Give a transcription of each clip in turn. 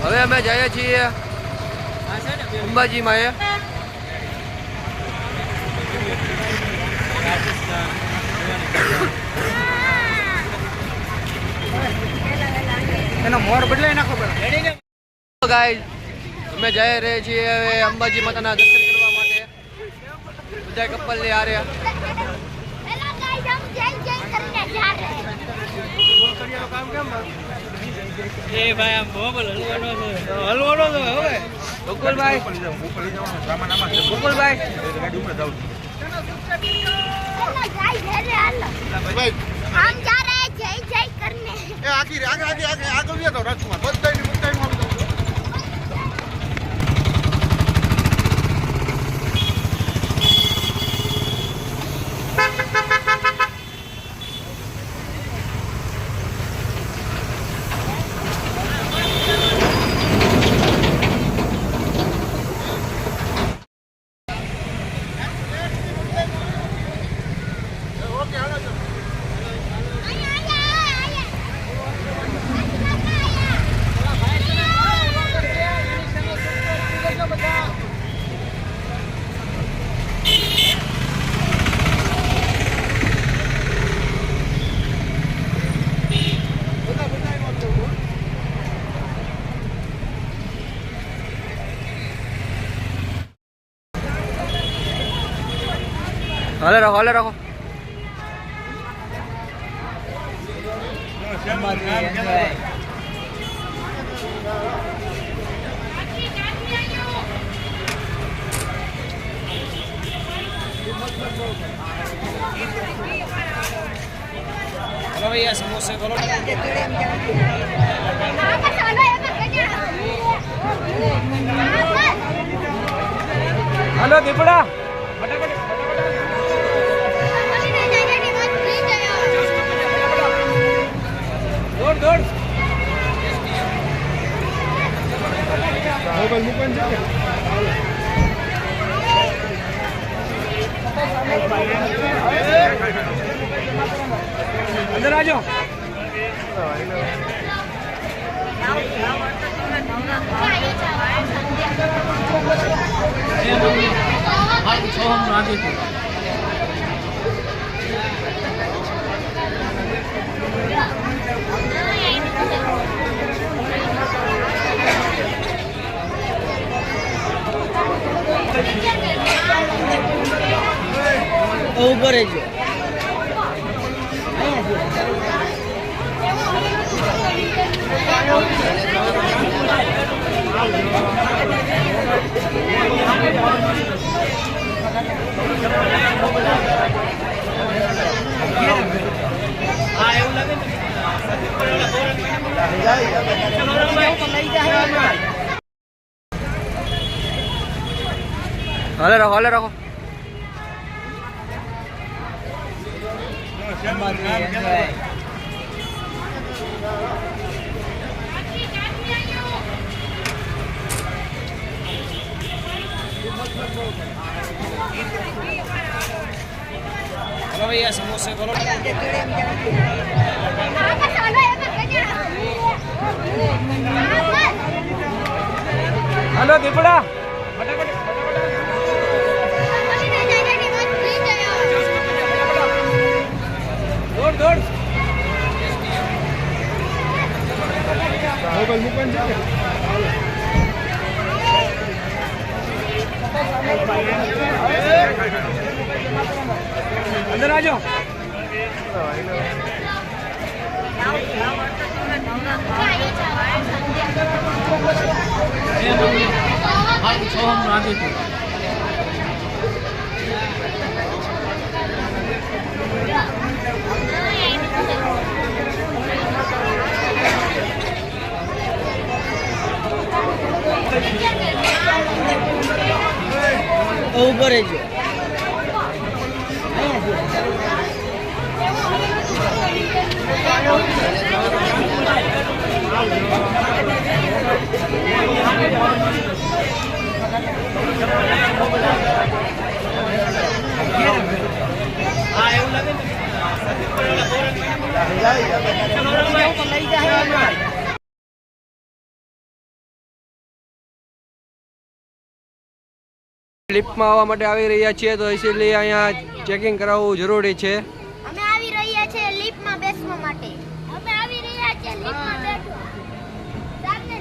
હવે અમે જઈએ છીએ અંબાજી માં એનો મોડ બદલાઈ નાખો ગાઈસ અમે જઈ રહ્યા છીએ હવે અંબાજી માતાના દર્શન કરવા માટે બધા કપલ ને આ રહ્યા એ ભાઈ આમ મોબાઈલ હલવાનો છે હવે ગોકુલભાઈ हम जा रहे हैं जय जय करने आगे तो राजकुमार बधाई હાલે રાખો हेलो भैया समोसे बोलो हेलो दीपड़ा दौड़ मोबाइल मुकन जाओ अंदर आ जाओ ऊपर है जो હાલે રાખો हेलो भैया समोसे बोलो हेलो दीपड़ा दौड़ मोबाइल मुकन जाओ अंदर आ जाओ ઉપર રહેજો. લિફ્ટમાં આવવા માટે આવી રહ્યા છીએ તો ઇસીલી અહીંયા ચેકિંગ કરાવવું જરૂરી છે. અમે આવી રહ્યા છે લિફ્ટમાં બેસવા માટે. અમે આવી રહ્યા છે લિફ્ટમાં બેસવા. સામને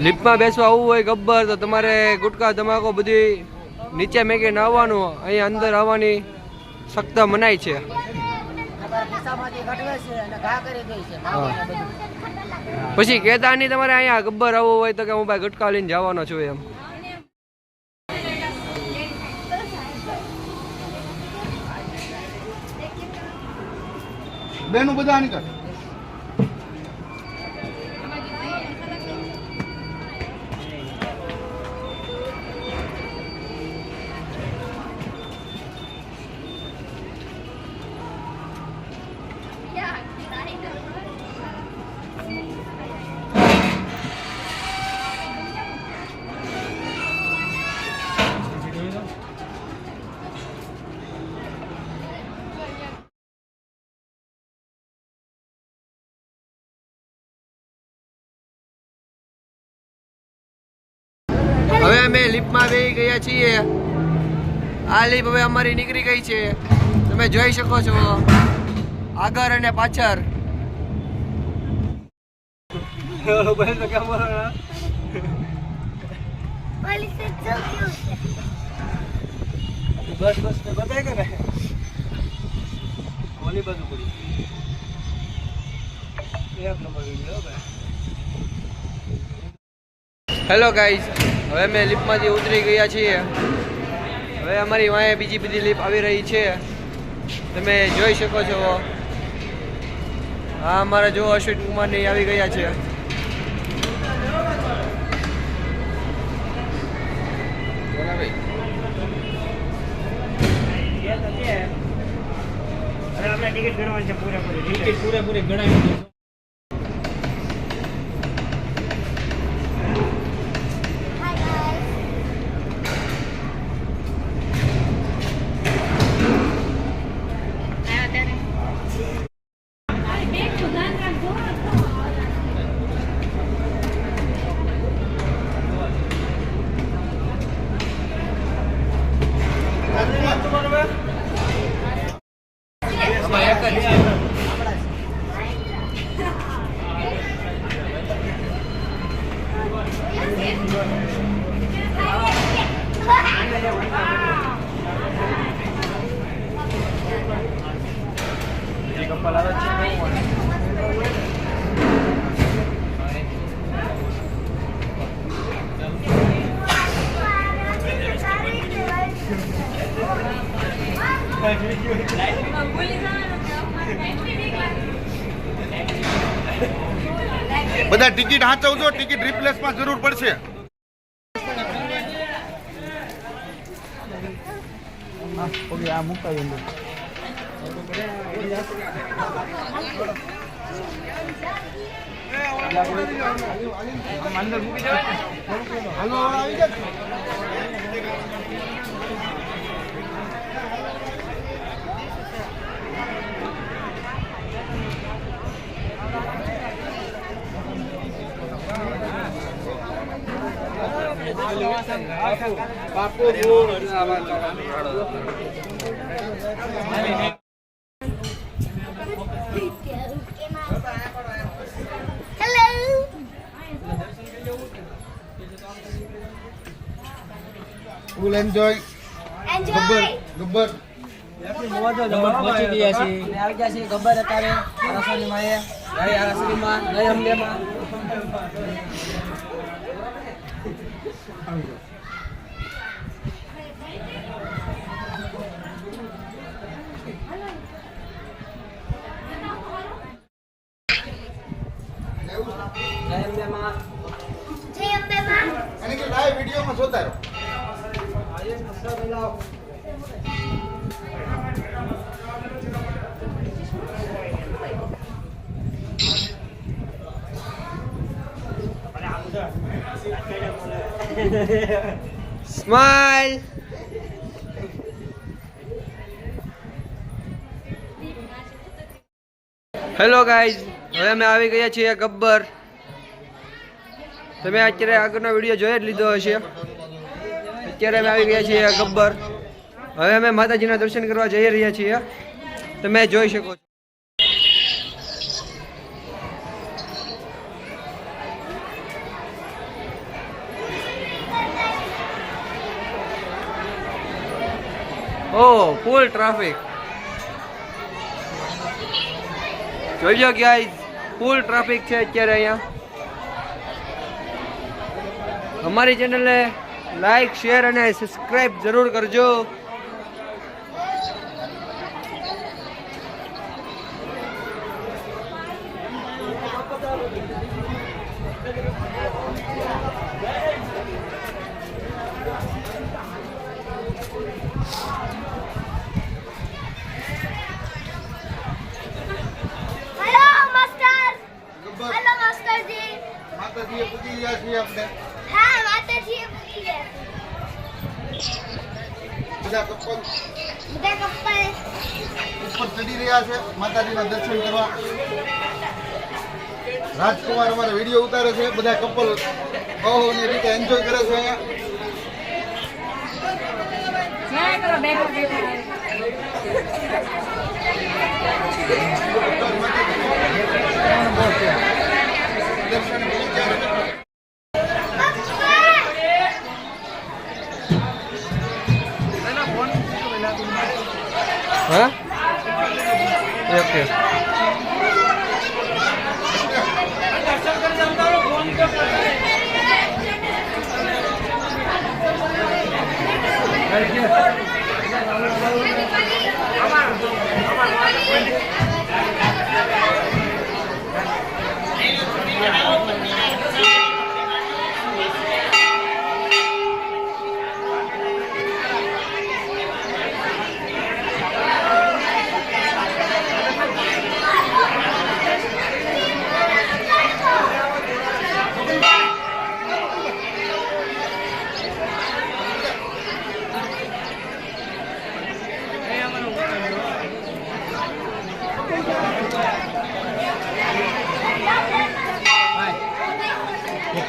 લિફ્ટમાં બેસવા આવવું હોય ગબ્બર તો તમારે ગુટકા ધમાકો બધી નીચે મેકીને આવવાનું. અહીંયા અંદર આવવાની સખ્ત મનાઈ છે. પછી કહેતા નહીં તમારે અહીંયા ગબ્બર આવવું હોય તો કે હું ભાઈ ગુટકા લઈને જવાનો છું એમ. બેનું બધા નીકળ. હવે અમે લિફ્ટમાં બેસી ગયા છીએ. આ લિફ્ટ હવે અમારી નીકળી ગઈ છે. તમે જોઈ શકો છો આગળ અને પાછળ. બસ બસ બતાય કે નહીં ઓલી બાજુ પડી એક નંબર વિડિયો ભાઈ. હેલો ગાઈઝ, હવે અમે લિફ્ટમાંથી ઉતરી ગયા છીએ. હવે અમારી વાંહે બીજી બધી લિફ્ટ આવી રહી છે. તમે જોઈ શકો છો. હા, અમારા જો અશ્વિન કુમારની આવી ગયા છે. ટિકિટ કરવાની છે પૂરેપૂરી ગણાવી. બધા ટિકિટ હાચવજો, ટિકિટ રિપ્લેસમાં જરૂર પડશે. આ મુકાઈ અંદર મૂકી જાવ. હાલો આવી જાવ. બાપુ ફૂલ એન્જોય. ગબ્બર પહોંચી ગયા છીએ. આવી ગયા છીએ ગબ્બર અત્યારે આરાસની માએ આરાસનીમાં નય હમલેમાં. જય અંબે માં. અને કે લાઈવ વિડિયોમાં જોતા રહો. સ્માઈલ. હેલો ગાઈઝ, હવે અમે આવી ગયા છીએ ગબ્બર. તમે અત્યારે આગળનો વિડીયો જોઈ જ લીધો હશે. અત્યારે અમે આવી ગયા છીએ ગબ્બર. હવે અમે માતાજીના દર્શન કરવા જઈ રહ્યા છીએ. તમે જોઈ શકો છો. Oh, full traffic. જોઈજો ગાઈઝ, ફૂલ ટ્રાફિક છે અત્યારે અહીંયા. અમારી ચેનલને લાઈક, શેર અને સબસ્ક્રાઇબ જરૂર કરજો. Hello master. ગબ્બર હેલો માસ્ટરજી. માતાજીએ પૂજી ગયા છીએ આપણે. હા માતાજી પૂછી છે. બધા કપલ બધા કપલ ઉપર ચડી રહ્યા છે માતાજીના દર્શન કરવા. રાજકુમાર અમારે વિડીયો ઉતારે છે. બધા કપલ બહુ રીતે એન્જોય કરે છે હા, ઓકે.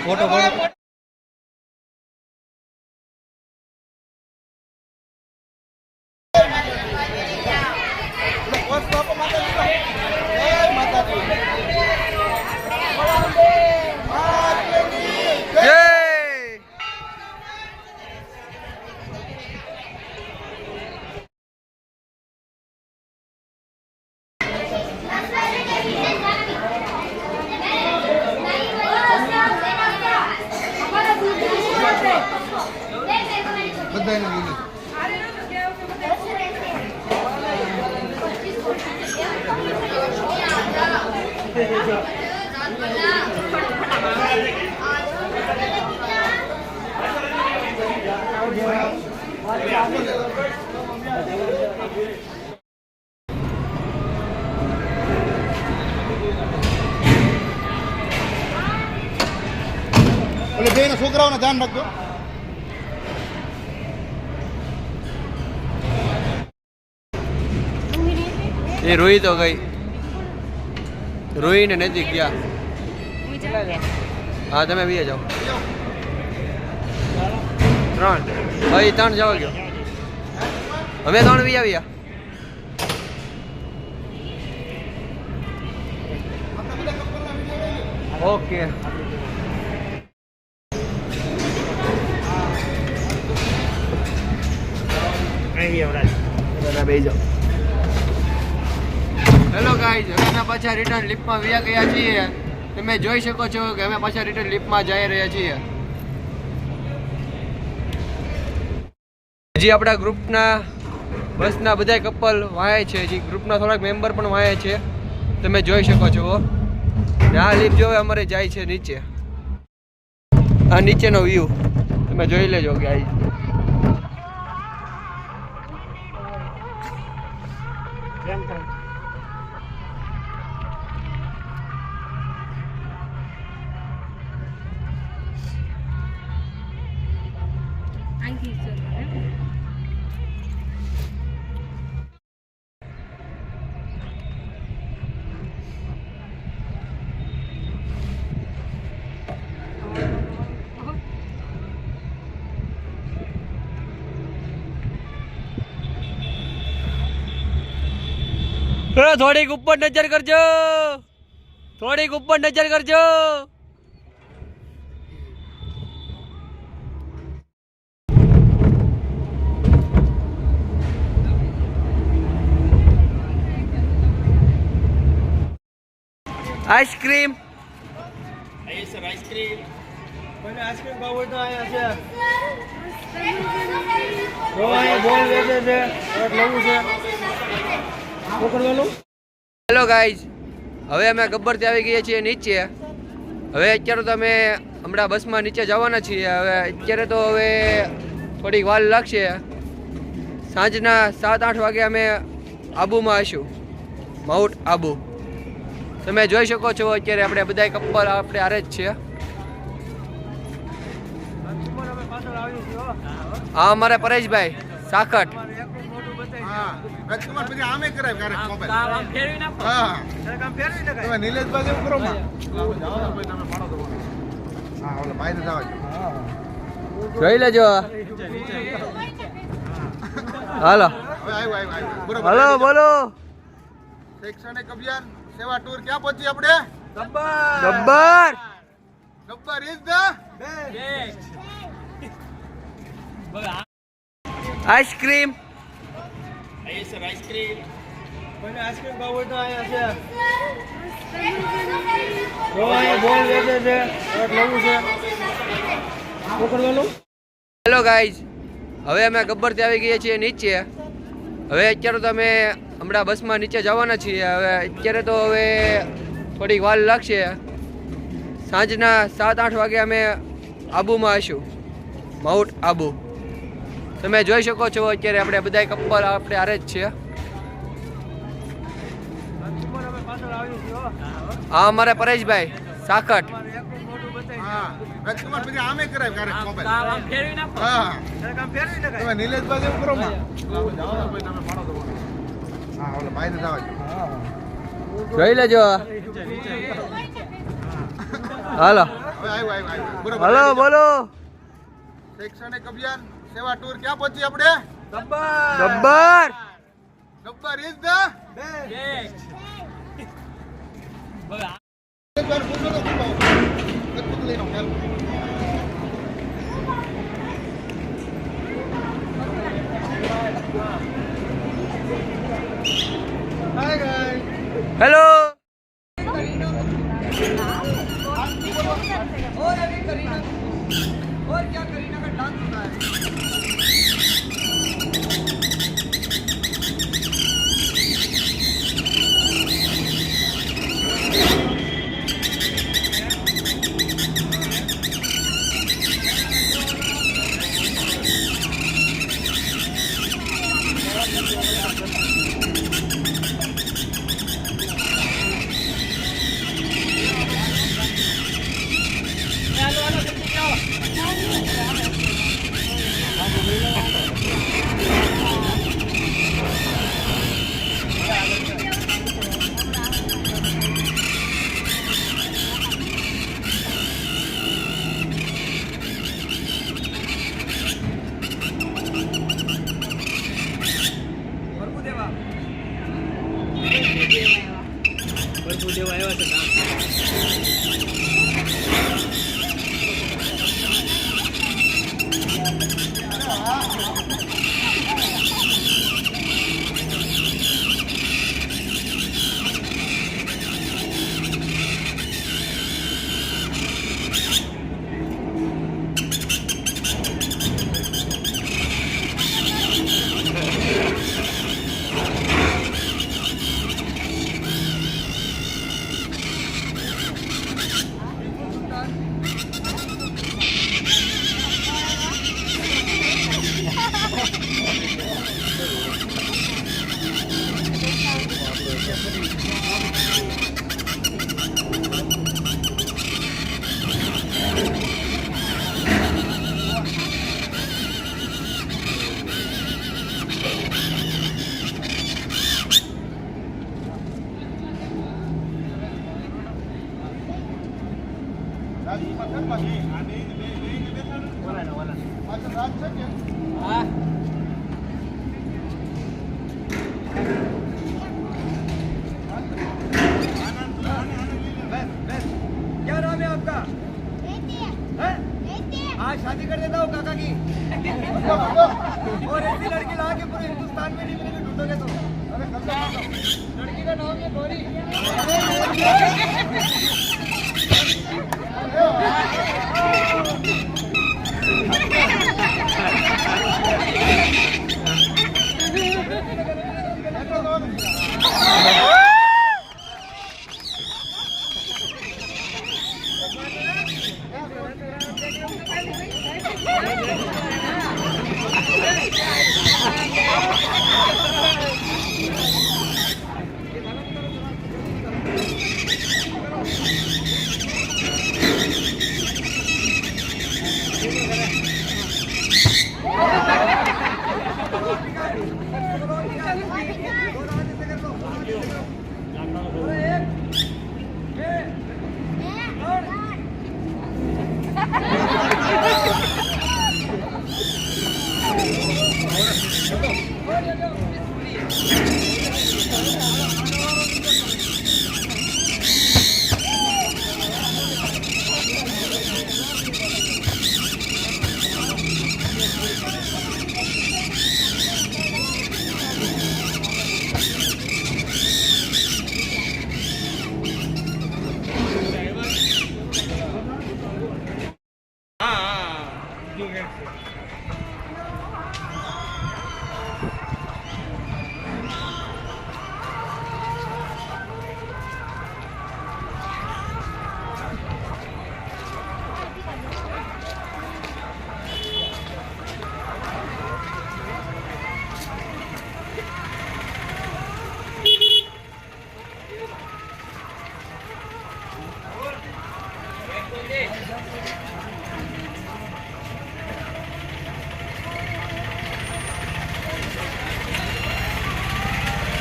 Photo photo. બધાને લીધી. એટલે બેના છોકરાઓને ધ્યાન રાખજો. એ રોઈ તો ગઈ. રોઈને નજીક ગયા. હા, તમે બી જાઓ. 3 ભાઈ 3 જાઓ ગયો. અમે 3 બી આવ્યા. ઓકે. હેલો ગાઈઝ, હવે અમે પાછા રિટર્ન લિફ્ટમાં વ્યા ગયા છીએ. તમે જોઈ શકો છો કે અમે પાછા રિટર્ન લિફ્ટમાં જઈ રહ્યા છીએ. હજી આપણા ગ્રુપના બસના બધા કપલ વાય છે. હજી ગ્રુપના થોડાક મેમ્બર પણ વાય છે. તમે જોઈ શકો છો. આ લિફ્ટ જોવે અમારે જાય છે નીચે. આ નીચેનો વ્યૂ તમે જોઈ લેજો ગાઈઝ. થોડીક ઉપર નજર કરજો, થોડીક ઉપર નજર કરજો. આઈસ્ક્રીમ આઈસ્ક્રીમ ખાવું હોય તો અહીંયા છે. બોલ વેચે છે, લેવું છે. શું કરવાનું? હેલો ગાઈઝ, હવે અમે ગબ્બરથી આવી ગયા છીએ નીચે. હવે અત્યારે તો અમે હમણાં બસમાં નીચે જવાના છીએ. હવે અત્યારે તો હવે થોડીક વાર લાગશે. સાંજના 7-8 વાગે અમે આબુમાં હશું, માઉન્ટ આબુ. તમે જોઈ શકો છો અત્યારે આપણે બધા કપલ આપણે હારે જ છીએ. હા, અમારા પરેશભાઈ સાખટ. હા, રાજકુમાર પછી આમે કરાય ક્યારેક મોબાઈલ. હા, તમે નિલેશભાઈ એવું કરો માં. તમે પાડો તો. હા, ઓલા ભાઈને જવા દો. જોઈ લેજો. હાલો હવે આવ્યો. બરોબર. હાલો બોલો. શૈક્ષણિક અભિયાન સેવા ટૂર ક્યાં પહોંચી આપણે? Gabbar Gabbar is the ice cream ice cream ખાવું હોય તો અહીંયા છે. બોલ વેચે છે, લેવું છે. શું કરવાનું? હેલો ગાઈઝ, હવે અમે ગબ્બરથી આવી ગયા છીએ નીચે. હવે અત્યારે તો અમે હમણાં બસમાં નીચે જવાના છીએ. હવે અત્યારે તો હવે થોડીક વાર લાગશે. સાંજના 7-8 વાગે અમે આબુમાં હશું, માઉન્ટ આબુ. તમે જોઈ શકો છો અત્યારે આપણે બધા કપલ આપણે હારે જ છીએ. હા, અમારા પરેશભાઈ સાખટ. હા, રાજકુમાર પછી આમે કરાય ક્યારેક મોબાઈલ. હા, તમે નિલેશભાઈ એવું કરો માં. તમે પાડો તો. હા, ઓલા ભાઈને જવા દો. જોઈ લેજો. હાલો હવે આવ્યો. બરોબર. હાલો બોલો. શૈક્ષણિક અભિયાન સેવા ટૂર ક્યાં પહોંચી આપણે? Gabbar Gabbar is the hello. और ऐसी लड़की ला के पूरे हिंदुस्तान में नहीं मिलेगी, ढूंढोगे तो। लड़की का नाम है गौरी।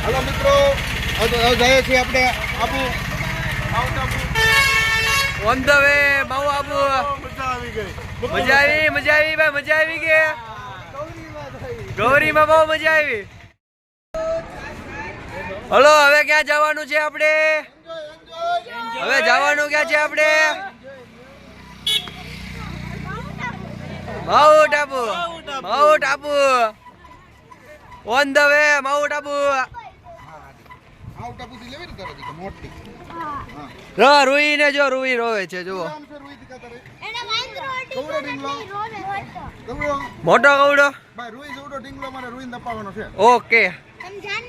હાલો મિત્રો, હવે જઈએ છીએ આપણે Abu. On the way mount Abu. મજા આવી ગઈ. મજા આવી ભાઈ, મજા આવી ગઈ. ગૌરીમાં બહુ મજા આવી. હલો, હવે ક્યાં જવાનું છે આપણે? હવે જવાનું ક્યાં છે આપણે? Mount Abu. Mount Abu. On the way mount Abu. આઉટ આબુથી લેવી ને તારે દીકરા, મોટી. રૂઈ ને જો, રૂઈ રોવે છે જુઓ. આમ છે રૂઈ દીકરા તારે. એને વાંદરો કવડો ડીંગલો. કવડો. મોટો કવડો. ભાઈ રૂઈ જેવડો ડીંગલો મારે રૂઈને દપાવવાનો છે. ઓકે.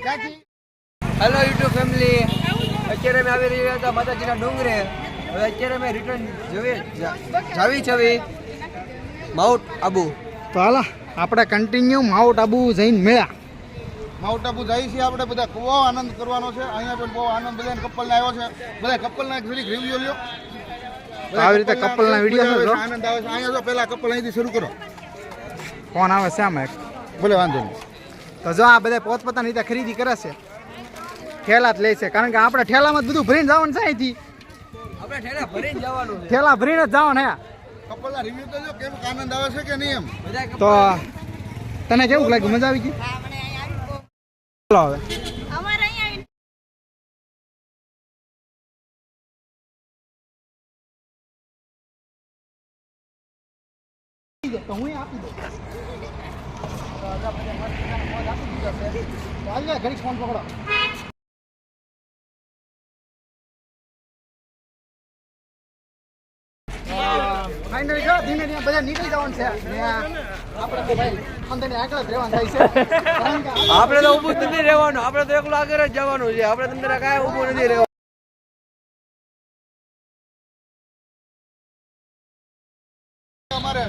ક્યાંથી? હેલો યુટ્યુબ ફેમિલી, અત્યારે મેં આવી રહ્યા હતા માતાજીના ડુંગરે. હવે અત્યારે મેં રિટર્ન જાવી છવી માઉન્ટ આબુ. તો હાલો આપણે કન્ટિન્યુ માઉન્ટ આબુ જઈને મેળા. માઉન્ટ આબુ જઈએ છીએ આપણે બધા. બહુ આનંદ કરવાનો છે. અહીંયા પણ બહુ આનંદ બધાને કપલને આવ્યો છે. બધા કપલના એક જરીક રિવ્યુ લ્યો. તો આવી રીતે કપલના વિડીયો છે. આનંદ આવે છે. અહીંયા જો પહેલા કપલ અહીંથી શરૂ કરો. ફોન આવે છે આમાં એક. ભલે વાંધો નહીં. તો જો આ બધા પોતપોતાની રીતે ખરીદી કરે છે. ઠેલા જ લે છે, કારણ કે આપણે ઠેલામાં જ બધું ભરીને જવાનું છે અહીંથી. આપણે ઠેલા ભરીને જવાનું છે. ઠેલા ભરીને જ જવાનું હે. કપલના રિવ્યુ તો જો કેમ આનંદ આવે છે કે નહીં એમ. બધા તો તને કેવું લાગ્યું? મજા આવી ગઈ? ચાલો હવે અમારે અહીંયા તો હું આપી દઉં. ઘડી ફોન પકડો. ફાઇનલી જો ધીમે ધીમે બધા નીકળી જવાનું છે. ને આપણે તો ભાઈ અંદરની આગળ જ રહેવાનું થાય છે. કારણ કે આપણે તો ઊભું જ નથી રહેવાનું. આપણે તો એકલું આગળ જ જવાનું છે. આપણે તમને કાંઈ ઊભું નથી રહેવાનું. અમારે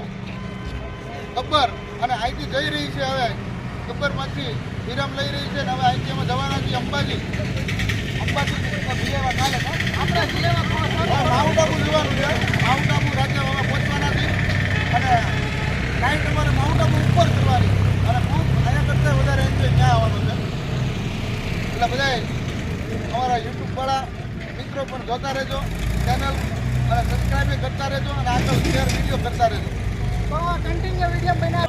ગબ્બર અને અહીંથી જઈ રહી છે. હવે ગબ્બરમાંથી વિરામ લઈ રહી છે. અને હવે અહીંથી અમે જવાના છીએ અંબાજી. અંબાજી જિલ્લામાં કાલે આપણે જિલ્લામાં માઉન્ટ આબુ જવાનું છે. માઉન્ટ આબુ રાજ્યમાં પહોંચવાના છીએ. અને નાઇટ અમારે માઉન્ટ આબુ ઉપર કરવાની. અને ખૂબ અહીંયા કરતાં વધારે એન્જોય ત્યાં આવવાનું છે. એટલે બધાએ અમારા યુટ્યુબવાળા મિત્રો પણ જોતા રહેજો ચેનલ, અને સબસ્ક્રાઈબ કરતા રહેજો, અને આગળ શેર વિડીયો કરતા રહેજો. કન્ટિન્યુ વિડીયો બનાવ.